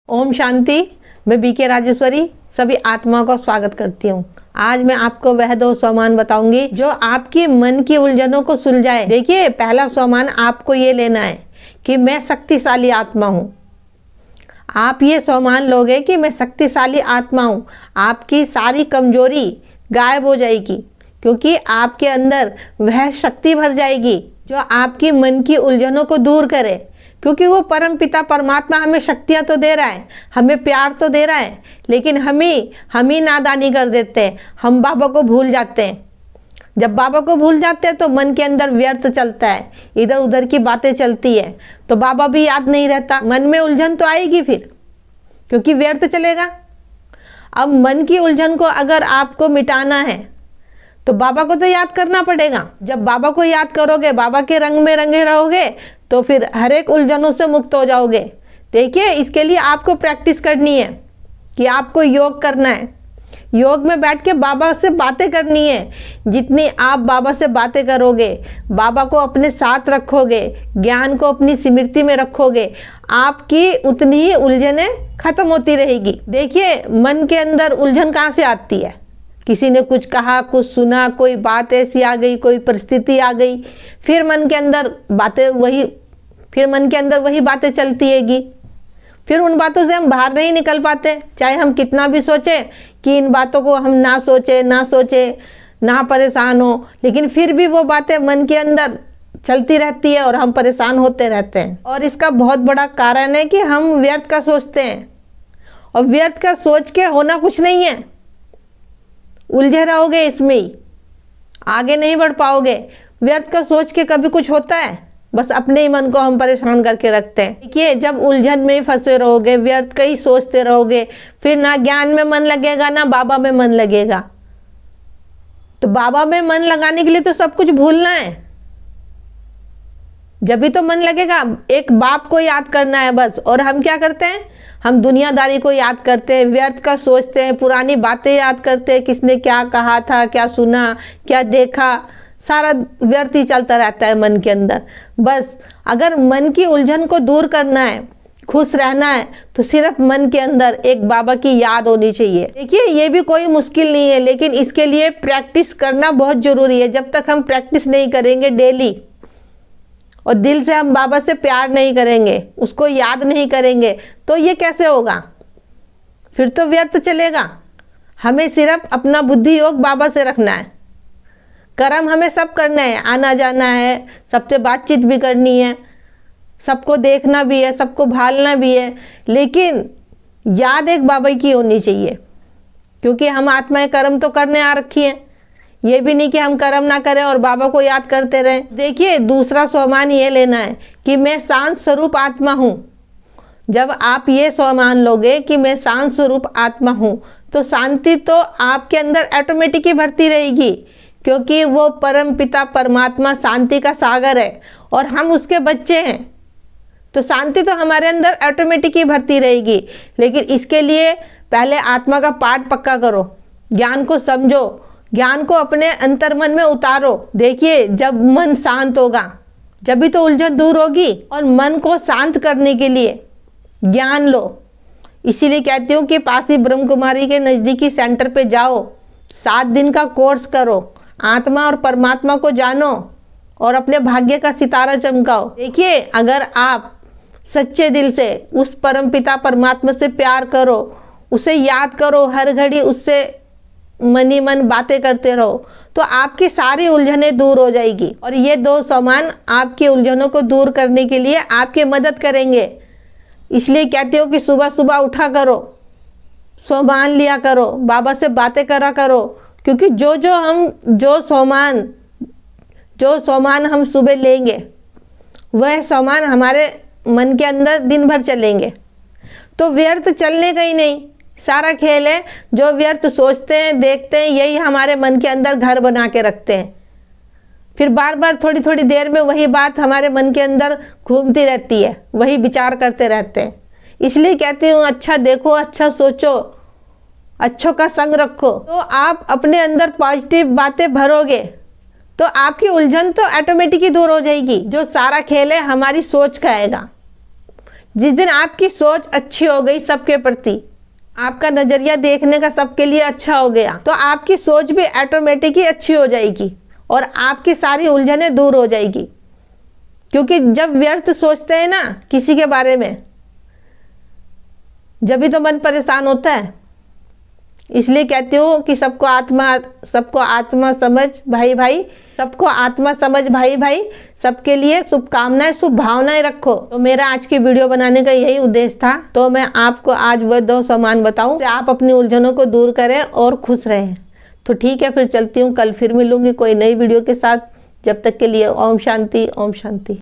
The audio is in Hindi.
ओम शांति। मैं बीके राजेश्वरी सभी आत्माओं का स्वागत करती हूँ। आज मैं आपको वह 2 सोमान बताऊंगी जो आपकी मन की उलझनों को सुलझाए। देखिए, पहला सोमान आपको ये लेना है कि मैं शक्तिशाली आत्मा हूँ। आप ये सोमान लोगे कि मैं शक्तिशाली आत्मा हूँ, आपकी सारी कमजोरी गायब हो जाएगी, क्योंकि आपके अंदर वह शक्ति भर जाएगी जो आपकी मन की उलझनों को दूर करे। क्योंकि वो परम पिता परमात्मा हमें शक्तियाँ तो दे रहा है, हमें प्यार तो दे रहा है, लेकिन हम ही नादानी कर देते हैं। हम बाबा को भूल जाते हैं। जब बाबा को भूल जाते हैं तो मन के अंदर व्यर्थ चलता है, इधर उधर की बातें चलती है, तो बाबा भी याद नहीं रहता। मन में उलझन तो आएगी फिर, क्योंकि व्यर्थ चलेगा। अब मन की उलझन को अगर आपको मिटाना है तो बाबा को तो याद करना पड़ेगा। जब बाबा को याद करोगे, बाबा के रंग में रंगे रहोगे, तो फिर हर एक उलझनों से मुक्त हो जाओगे। देखिए, इसके लिए आपको प्रैक्टिस करनी है कि आपको योग करना है। योग में बैठ के बाबा से बातें करनी है। जितनी आप बाबा से बातें करोगे, बाबा को अपने साथ रखोगे, ज्ञान को अपनी स्मृति में रखोगे, आपकी उतनी ही उलझनें खत्म होती रहेगी। देखिए, मन के अंदर उलझन कहाँ से आती है? किसी ने कुछ कहा, कुछ सुना, कोई बात ऐसी आ गई, कोई परिस्थिति आ गई, फिर मन के अंदर वही बातें चलती हैगी। फिर उन बातों से हम बाहर नहीं निकल पाते, चाहे हम कितना भी सोचें कि इन बातों को हम ना सोचे, ना परेशान हो, लेकिन फिर भी वो बातें मन के अंदर चलती रहती है और हम परेशान होते रहते हैं। और इसका बहुत बड़ा कारण है कि हम व्यर्थ का सोचते हैं, और व्यर्थ का सोच के होना कुछ नहीं है। उलझे रहोगे इसमें ही, आगे नहीं बढ़ पाओगे। व्यर्थ का सोच के कभी कुछ होता है? बस अपने ही मन को हम परेशान करके रखते हैं। देखिए, जब उलझन में ही फंसे रहोगे, व्यर्थ का ही सोचते रहोगे, फिर ना ज्ञान में मन लगेगा, ना बाबा में मन लगेगा। तो बाबा में मन लगाने के लिए तो सब कुछ भूलना है, जब भी तो मन लगेगा। एक बाप को याद करना है बस। और हम क्या करते हैं? हम दुनियादारी को याद करते हैं, व्यर्थ का सोचते हैं, पुरानी बातें याद करते हैं, किसने क्या कहा था, क्या सुना, क्या देखा, सारा व्यर्थ ही चलता रहता है मन के अंदर। बस अगर मन की उलझन को दूर करना है, खुश रहना है, तो सिर्फ मन के अंदर एक बाबा की याद होनी चाहिए। देखिए, ये भी कोई मुश्किल नहीं है, लेकिन इसके लिए प्रैक्टिस करना बहुत जरूरी है। जब तक हम प्रैक्टिस नहीं करेंगे डेली, और दिल से हम बाबा से प्यार नहीं करेंगे, उसको याद नहीं करेंगे, तो ये कैसे होगा? फिर तो व्यर्थ चलेगा। हमें सिर्फ अपना बुद्धि योग बाबा से रखना है। कर्म हमें सब करना है, आना जाना है, सबसे बातचीत भी करनी है, सबको देखना भी है, सबको भालना भी है, लेकिन याद एक बाबा की होनी चाहिए। क्योंकि हम आत्माएं कर्म तो करने आ रखी हैं। ये भी नहीं कि हम कर्म ना करें और बाबा को याद करते रहें। देखिए, दूसरा सोमान ये लेना है कि मैं शांत स्वरूप आत्मा हूँ। जब आप ये सोमान लोगे कि मैं शांत स्वरूप आत्मा हूँ, तो शांति तो आपके अंदर ऑटोमेटिक ही भरती रहेगी, क्योंकि वो परम पिता परमात्मा शांति का सागर है और हम उसके बच्चे हैं। तो शांति तो हमारे अंदर ऑटोमेटिक ही भरती रहेगी। लेकिन इसके लिए पहले आत्मा का पाठ पक्का करो, ज्ञान को समझो, ज्ञान को अपने अंतर्मन में उतारो। देखिए, जब मन शांत होगा, जब भी तो उलझन दूर होगी। और मन को शांत करने के लिए ज्ञान लो। इसीलिए कहती हूँ कि पासी ब्रह्म कुमारी के नज़दीकी सेंटर पे जाओ, 7 दिन का कोर्स करो, आत्मा और परमात्मा को जानो और अपने भाग्य का सितारा चमकाओ। देखिए, अगर आप सच्चे दिल से उस परम पिता परमात्मा से प्यार करो, उसे याद करो, हर घड़ी उससे मन ही मन बातें करते रहो, तो आपकी सारी उलझनें दूर हो जाएगी। और ये 2 सोमान आपकी उलझनों को दूर करने के लिए आपकी मदद करेंगे। इसलिए कहती हूँ कि सुबह सुबह उठा करो, सोमान लिया करो, बाबा से बातें करा करो। क्योंकि जो सोमान हम सुबह लेंगे, वह सोमान हमारे मन के अंदर दिन भर चलेंगे। तो व्यर्थ चलने का ही नहीं, सारा खेल है। जो व्यर्थ सोचते हैं, देखते हैं, यही हमारे मन के अंदर घर बना के रखते हैं। फिर बार बार थोड़ी थोड़ी देर में वही बात हमारे मन के अंदर घूमती रहती है, वही विचार करते रहते हैं। इसलिए कहती हूँ, अच्छा देखो, अच्छा सोचो, अच्छों का संग रखो। तो आप अपने अंदर पॉजिटिव बातें भरोगे तो आपकी उलझन तो ऑटोमेटिक ही दूर हो जाएगी। जो सारा खेल है हमारी सोच का आएगा। जिस दिन आपकी सोच अच्छी हो गई सबके प्रति, आपका नज़रिया देखने का सबके लिए अच्छा हो गया, तो आपकी सोच भी ऑटोमेटिक ही अच्छी हो जाएगी और आपकी सारी उलझनें दूर हो जाएगी। क्योंकि जब व्यर्थ सोचते हैं ना किसी के बारे में, जब भी तो मन परेशान होता है। इसलिए कहती हूँ कि सबको आत्मा समझ भाई भाई, सबको आत्मा समझ भाई भाई, सबके लिए शुभकामनाएं, शुभ भावनाएं रखो। तो मेरा आज की वीडियो बनाने का यही उद्देश्य था। तो मैं आपको आज वह 2 सामान बताऊं, आप अपनी उलझनों को दूर करें और खुश रहें। तो ठीक है, फिर चलती हूँ, कल फिर मिलूंगी कोई नई वीडियो के साथ। जब तक के लिए ओम शांति, ओम शांति।